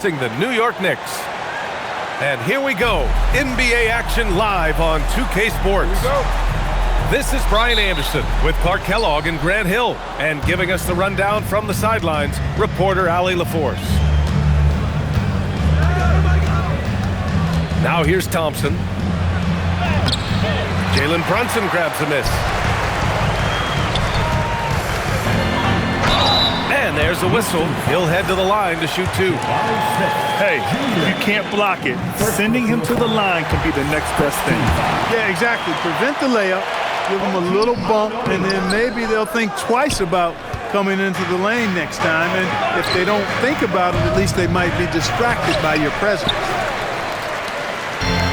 The New York Knicks. And here we go. NBA action live on 2K Sports. This is Brian Anderson with Clark Kellogg and Grant Hill. And giving us the rundown from the sidelines, reporter Allie LaForce. Now here's Thompson. Jalen Brunson grabs a miss. And there's the whistle. He'll head to the line to shoot two. Hey, you can't block it. Sending him to the line can be the next best thing. Yeah, exactly. Prevent the layup, give them a little bump, and then maybe they'll think twice about coming into the lane next time. And if they don't think about it, at least they might be distracted by your presence.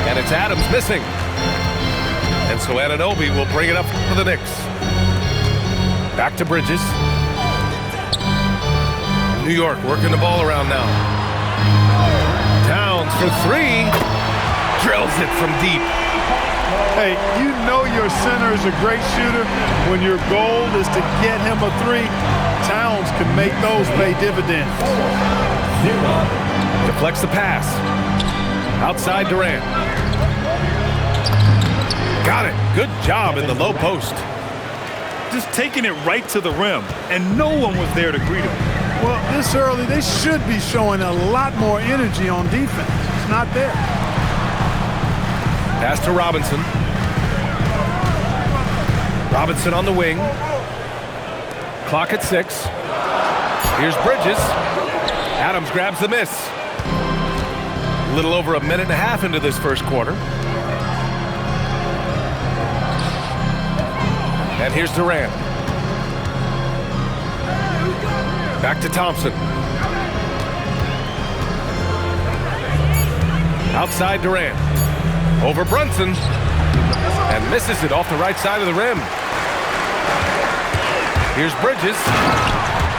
And it's Adams missing. And so Anunoby will bring it up for the Knicks. Back to Bridges. New York working the ball around now. Towns for three. Drills it from deep. Hey, you know your center is a great shooter when your goal is to get him a three. Towns can make those pay dividends. Deflects the pass. Outside Durant. Got it. Good job in the low post. Just taking it right to the rim, and no one was there to greet him. Well, this early, they should be showing a lot more energy on defense. It's not there. Pass to Robinson. Robinson on the wing. Clock at 6. Here's Bridges. Adams grabs the miss. A little over a minute and a half into this first quarter. And here's Durant. Back to Thompson. Outside Durant. Over Brunson. And misses it off the right side of the rim. Here's Bridges.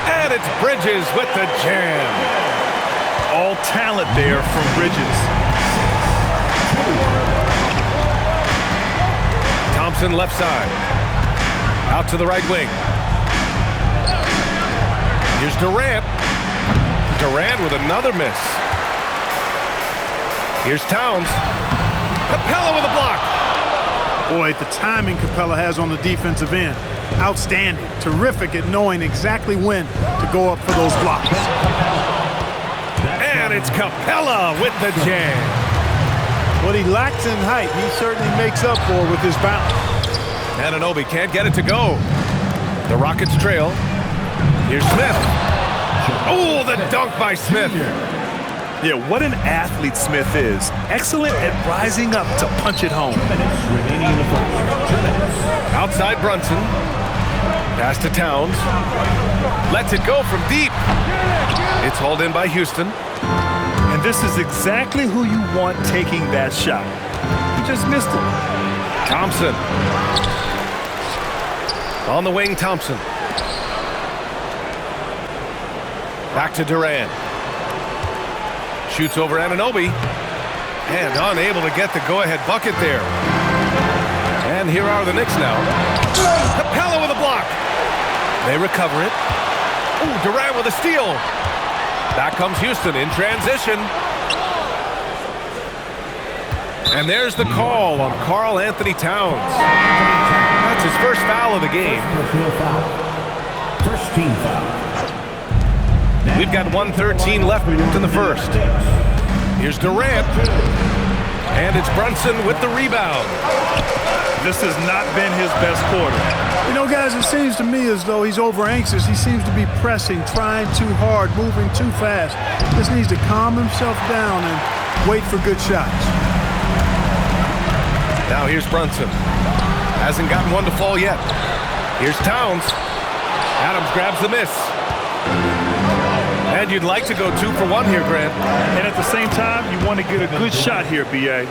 And it's Bridges with the jam. All talent there from Bridges. Thompson left side. Out to the right wing. Here's Durant. Durant with another miss. Here's Towns. Capella with a block. Boy, the timing Capella has on the defensive end. Outstanding. Terrific at knowing exactly when to go up for those blocks. And it's Capella with the jam. What he lacks in height, he certainly makes up for with his bounce. Anunoby can't get it to go. The Rockets trail. Here's Smith. Oh, the dunk by Smith. Yeah, what an athlete Smith is. Excellent at rising up to punch it home. Outside Brunson. Pass to Towns. Lets it go from deep. It's hauled in by Houston. And this is exactly who you want taking that shot. He just missed it. Thompson. On the wing, Thompson. Back to Durant. Shoots over Anunoby. And unable to get the go-ahead bucket there. And here are the Knicks now. Capella with a block. They recover it. Ooh, Durant with a steal. Back comes Houston in transition. And there's the call on Karl Anthony Towns. That's his first foul of the game. First team foul. We've got 1:13 left in the first. Here's Durant. And it's Brunson with the rebound. This has not been his best quarter. You know, guys, it seems to me as though he's over-anxious. He seems to be pressing, trying too hard, moving too fast. Just needs to calm himself down and wait for good shots. Now here's Brunson. Hasn't gotten one to fall yet. Here's Towns. Adams grabs the miss. And you'd like to go 2 for 1 here, Grant. And at the same time, you want to get a good shot here, B.A.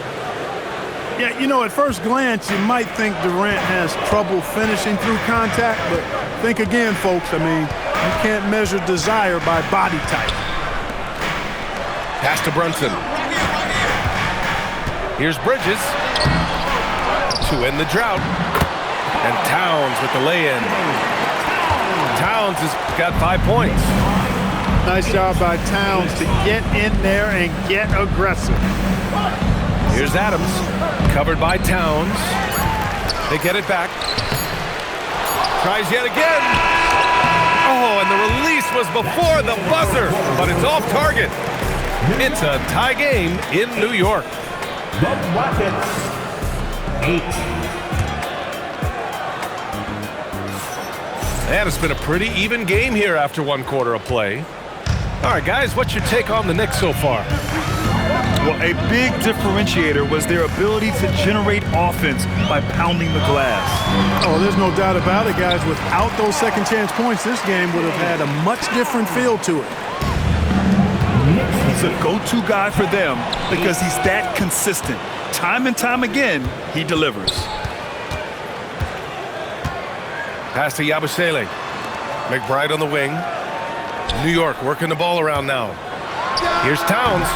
Yeah, you know, at first glance, you might think Durant has trouble finishing through contact, but think again, folks. I mean, you can't measure desire by body type. Pass to Brunson. Here's Bridges. To end the drought. And Towns with the lay-in. Towns has got 5 points. Nice job by Towns to get in there and get aggressive. Here's Adams, covered by Towns. They get it back. Tries yet again. Oh, and the release was before the buzzer, but it's off target. It's a tie game in New York. The Rockets, 8. And it's been a pretty even game here after one quarter of play. All right, guys, what's your take on the Knicks so far? Well, a big differentiator was their ability to generate offense by pounding the glass. Oh, there's no doubt about it, guys. Without those second chance points, this game would have had a much different feel to it. He's a go-to guy for them because he's that consistent. Time and time again, he delivers. Pass to Yabusele. McBride on the wing. New York working the ball around now. Here's Towns.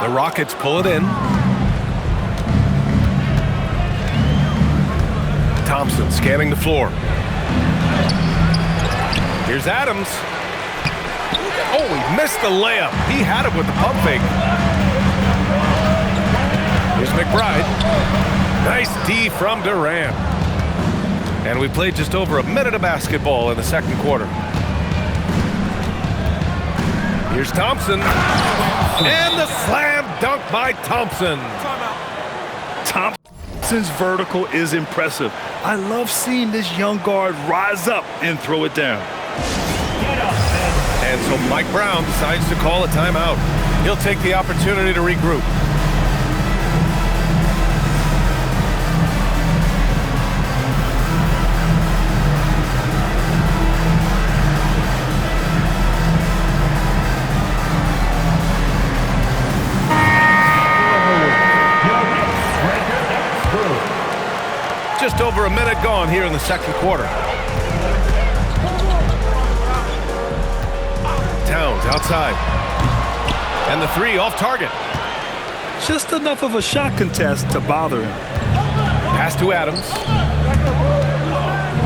The Rockets pull it in. Thompson scanning the floor. Here's Adams. Oh, he missed the layup. He had it with the pump fake. Here's McBride. Nice D from Durant. And we played just over a minute of basketball in the second quarter. Here's Thompson. And the slam dunk by Thompson. Thompson's vertical is impressive. I love seeing this young guard rise up and throw it down. And so Mike Brown decides to call a timeout. He'll take the opportunity to regroup. Just over a minute gone here in the second quarter. Towns outside. And the three off target. Just enough of a shot contest to bother him. Pass to Adams.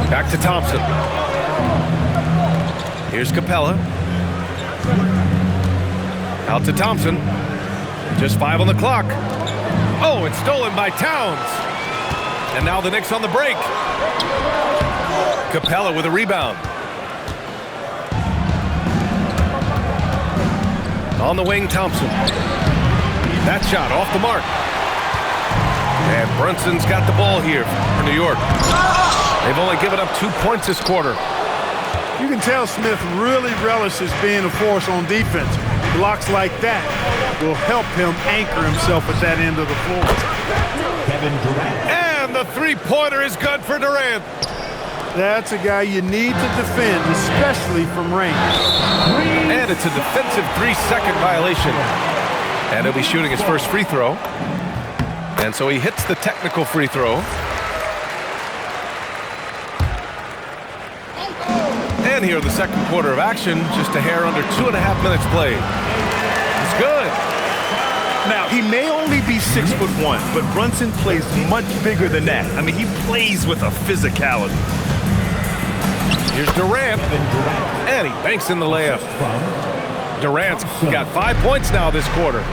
Back to Thompson. Here's Capella. Out to Thompson. Just 5 on the clock. Oh, it's stolen by Towns. And now the Knicks on the break. Capella with a rebound. On the wing, Thompson. That shot off the mark. And Brunson's got the ball here for New York. They've only given up 2 points this quarter. You can tell Smith really relishes being a force on defense. Blocks like that will help him anchor himself at that end of the floor. And the three-pointer is good for Durant. That's a guy you need to defend, especially from range. And it's a defensive 3-second violation. And he'll be shooting his first free throw. And so he hits the technical free throw. And here in the second quarter of action, just a hair under 2.5 minutes played. It's good. Now, he may only be 6'1", but Brunson plays much bigger than that. I mean, he plays with a physicality. Here's Durant. And he banks in the layup. Durant's got 5 points now this quarter.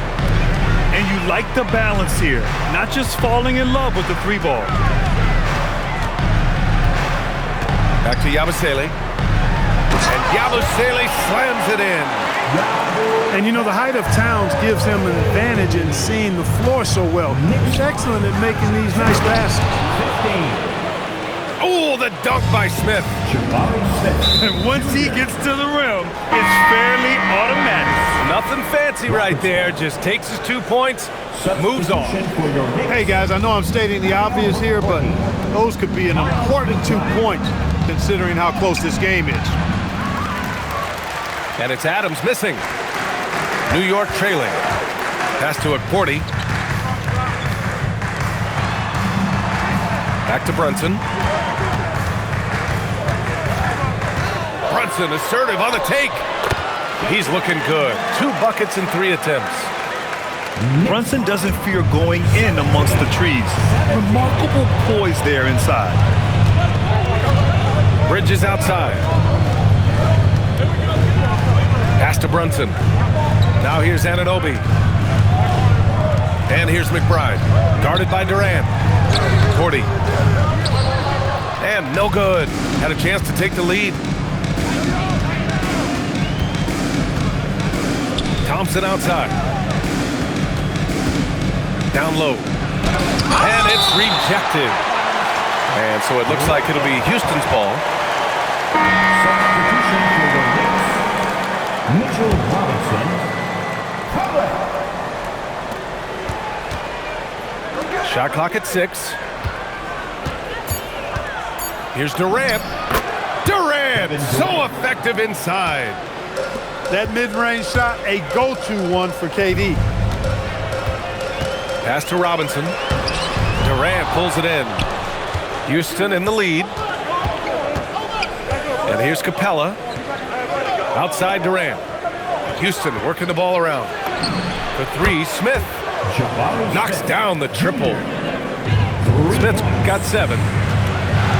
And you like the balance here, not just falling in love with the three ball. Back to Yabusele. And Yabusele slams it in. And you know, the height of Towns gives him an advantage in seeing the floor so well. He's excellent at making these nice baskets. Oh, the dunk by Smith. And once he gets to the rim, it's fairly automatic. Nothing fancy right there. Just takes his 2 points, moves on. Hey, guys, I know I'm stating the obvious here, but those could be an important 2 points considering how close this game is. And it's Adams missing. New York trailing. Pass to Akporti. Back to Brunson. Brunson assertive on the take. He's looking good. 2 buckets in 3 attempts. Brunson doesn't fear going in amongst the trees. Remarkable poise there inside. Bridges outside. Pass to Brunson. Now here's Anunoby. And here's McBride. Guarded by Durant. Cordy. And no good. Had a chance to take the lead. Thompson outside. Down low. And it's rejected. And so it looks like it'll be Houston's ball. Substitution for the Knicks. Mitchell Robinson. Shot clock at 6. Here's Durant. Durant, so effective inside. That mid-range shot, a go-to one for KD. Pass to Robinson. Durant pulls it in. Houston in the lead. And here's Capella. Outside Durant. Houston working the ball around. For 3, Smith. Knocks down the triple. Smith's got 7.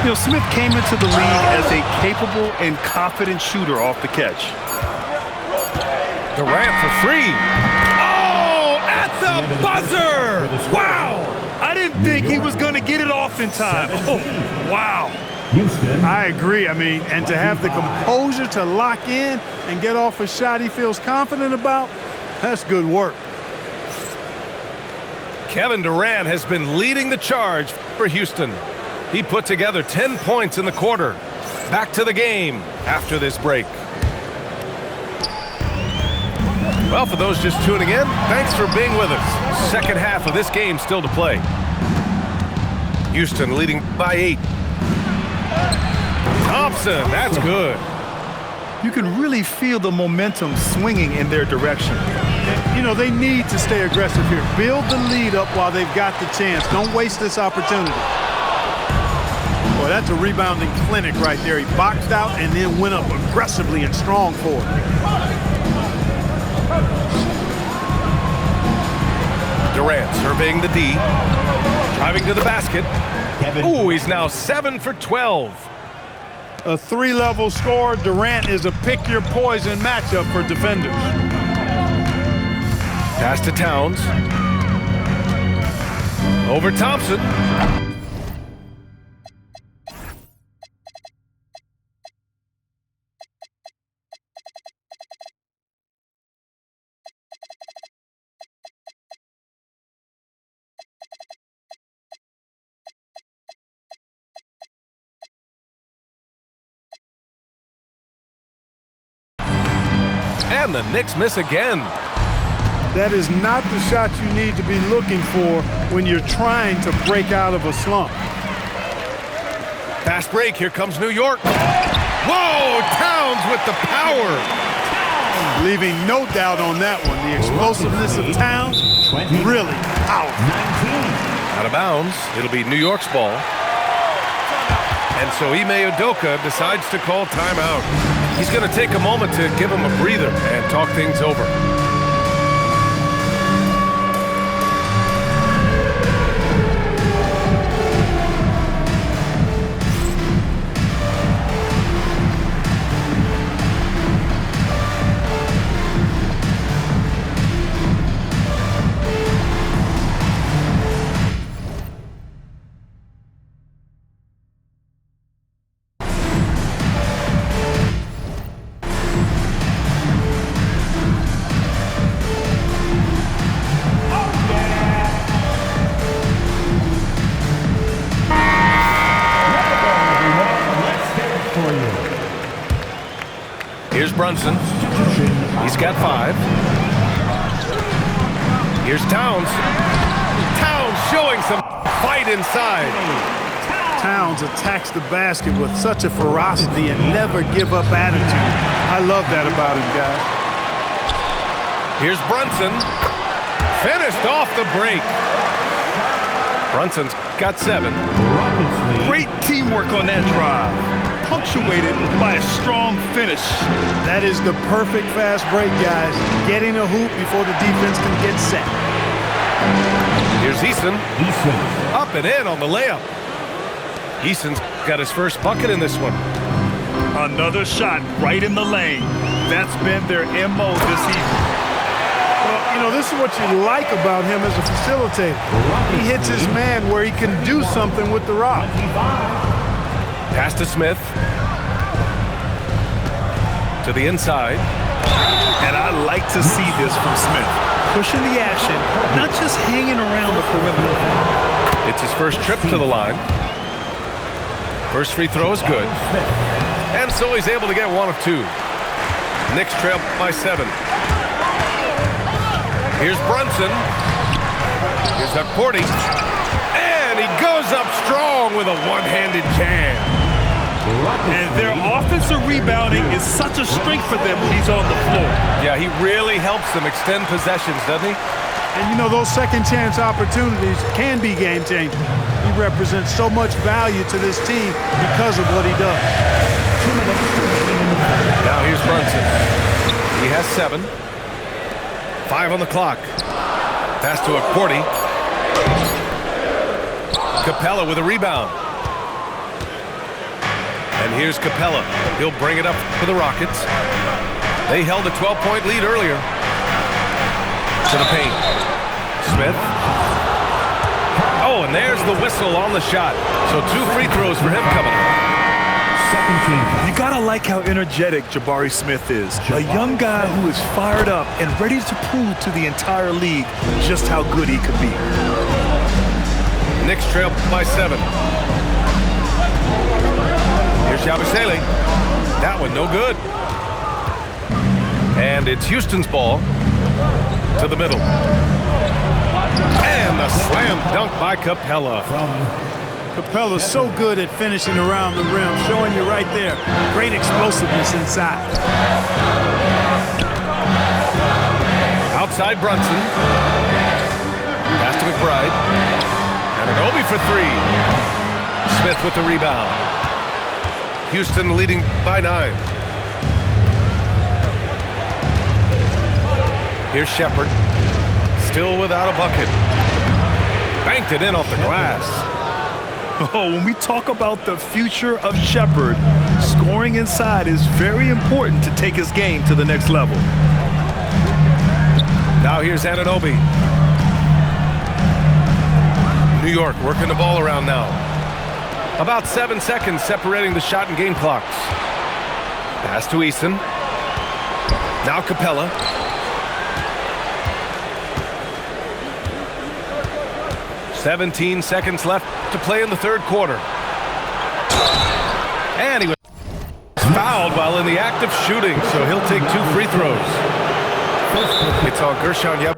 You know, Smith came into the league as a capable and confident shooter off the catch. Durant for 3. Oh, at the buzzer! Wow! I didn't think he was going to get it off in time. Oh, wow. Houston. I agree. I mean, and to have the composure to lock in and get off a shot he feels confident about, that's good work. Kevin Durant has been leading the charge for Houston. He put together 10 points in the quarter. Back to the game after this break. Well, for those just tuning in, thanks for being with us. Second half of this game still to play. Houston leading by 8. Thompson, that's good. You can really feel the momentum swinging in their direction. You know, they need to stay aggressive here. Build the lead up while they've got the chance. Don't waste this opportunity. Boy, that's a rebounding clinic right there. He boxed out and then went up aggressively and strong for it. Durant surveying the D. Driving to the basket. Ooh, he's now 7 for 12. A 3-level score. Durant is a pick-your-poison matchup for defenders. Pass to Towns. Over Thompson. And the Knicks miss again. That is not the shot you need to be looking for when you're trying to break out of a slump. Fast break. Here comes New York. Whoa! Towns with the power. Leaving no doubt on that one. The explosiveness of Towns, really powerful. Out of bounds. It'll be New York's ball. And so Ime Udoka decides to call timeout. He's going to take a moment to give him a breather and talk things over. Here's Brunson. He's got 5. Here's Towns. Towns showing some fight inside. Towns attacks the basket with such a ferocity and never give up attitude. I love that about him, guys. Here's Brunson. Finished off the break. Brunson's got 7. Great teamwork on that drive, punctuated by a strong finish. That is the perfect fast break, guys. Getting a hoop before the defense can get set. Here's Eason. Up and in on the layup. Eason's got his first bucket in this one. Another shot right in the lane. That's been their MO this season. Well, you know, this is what you like about him as a facilitator. He hits his man where he can do something with the rock. Pass to Smith. To the inside. And I like to see this from Smith. Pushing the action, not just hanging around the perimeter. It's his first trip to the line. First free throw is good. And so he's able to get one of two. Knicks trail by 7. Here's Brunson. Here's Porty. And he goes up strong with a one-handed jam. And their offensive rebounding is such a strength for them when he's on the floor. Yeah, he really helps them extend possessions, doesn't he? And, you know, those second-chance opportunities can be game-changing. He represents so much value to this team because of what he does. Now here's Brunson. He has 7. 5 on the clock. Pass to Porty. Capella with a rebound. And here's Capella. He'll bring it up for the Rockets. They held a 12-point lead earlier. To the paint. Smith. Oh, and there's the whistle on the shot. So 2 free throws for him coming up. You gotta like how energetic Jabari Smith is. A young guy who is fired up and ready to prove to the entire league just how good he could be. Knicks trail by 7. Here's Yabusele. That one no good. And it's Houston's ball to the middle. And the slam dunk by Capella. Capella's so good at finishing around the rim, showing you right there. Great explosiveness inside. Outside Brunson. Pass to McBride. And an Obi for 3. Smith with the rebound. Houston leading by 9. Here's Shepherd. Still without a bucket. Banked it in off the glass. Oh, when we talk about the future of Shepherd, scoring inside is very important to take his game to the next level. Now here's Anunoby. New York working the ball around now. About 7 seconds separating the shot and game clocks. Pass to Eason. Now Capella. "17 seconds left to play in the third quarter. And he was fouled while in the act of shooting, so he'll take 2 free throws. It's on Gershon Yep.